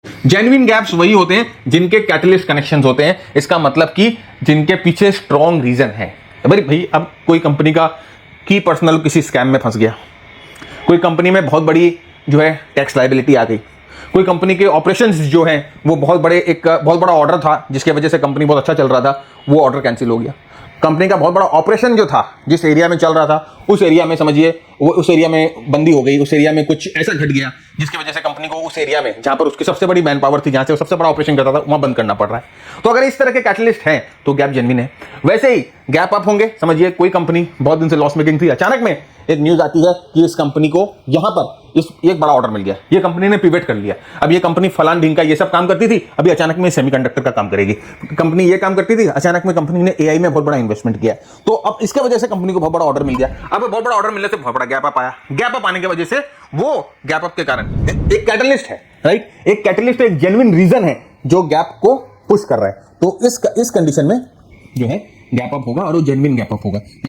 Genuine gaps वही होते हैं जिनके कैटलिस्ट कनेक्शंस होते हैं, इसका मतलब कि जिनके पीछे स्ट्रॉन्ग रीजन है। भाई अब कोई कंपनी का की पर्सनल किसी स्कैम में फंस गया, कोई कंपनी में बहुत बड़ी जो है टैक्स लायबिलिटी आ गई, कोई कंपनी के ऑपरेशंस जो हैं वो बहुत बड़ा ऑर्डर था जिसकी वजह से कंपनी बहुत अच्छा चल रहा था, वो ऑर्डर कैंसिल हो गया। कंपनी का बहुत बड़ा ऑपरेशन जो था जिस एरिया में चल रहा था उस एरिया में समझिए वो उस एरिया में बंदी हो गई, उस एरिया में कुछ ऐसा घट गया जिसकी वजह से कंपनी को उस एरिया में जहां पर उसकी सबसे बड़ी मैन पावर थी, जहां से वो सबसे बड़ा ऑपरेशन करता था, वहां बंद करना पड़ रहा है। तो अगर इस तरह के कैटलिस्ट हैं तो गैप जेन्युइन है। वैसे ही गैप अप होंगे, समझिए कोई कंपनी बहुत दिन से लॉस मेकिंग थी, अचानक में एक न्यूज आती है कि इस कंपनी को यहां पर एक बड़ा ऑर्डर मिल गया, ये कंपनी ने पिवट कर लिया। अब ये कंपनी फलान ढिंग का ये सब काम करती थी, अभी अचानक में सेमीकंडक्टर का काम करेगी। कंपनी ये काम करती थी, अचानक में कंपनी ने एआई में बहुत बड़ा इन्वेस्टमेंट किया, तो अब इसके वजह से कंपनी को बहुत बड़ा ऑर्डर मिल गया। अब बहुत बड़ा ऑर्डर मिलने से बहुत बड़ा गैप अप आया, गैप अप आने की वजह से वो गैप अप के कारण एक कैटलिस्ट है, राइट, एक कैटलिस्ट, एक जेन्युइन रीजन है जो गैप को पुश कर रहा है। तो इस कंडीशन में जो है गैप अप होगा और वो जेन्युइन गैप अप होगा।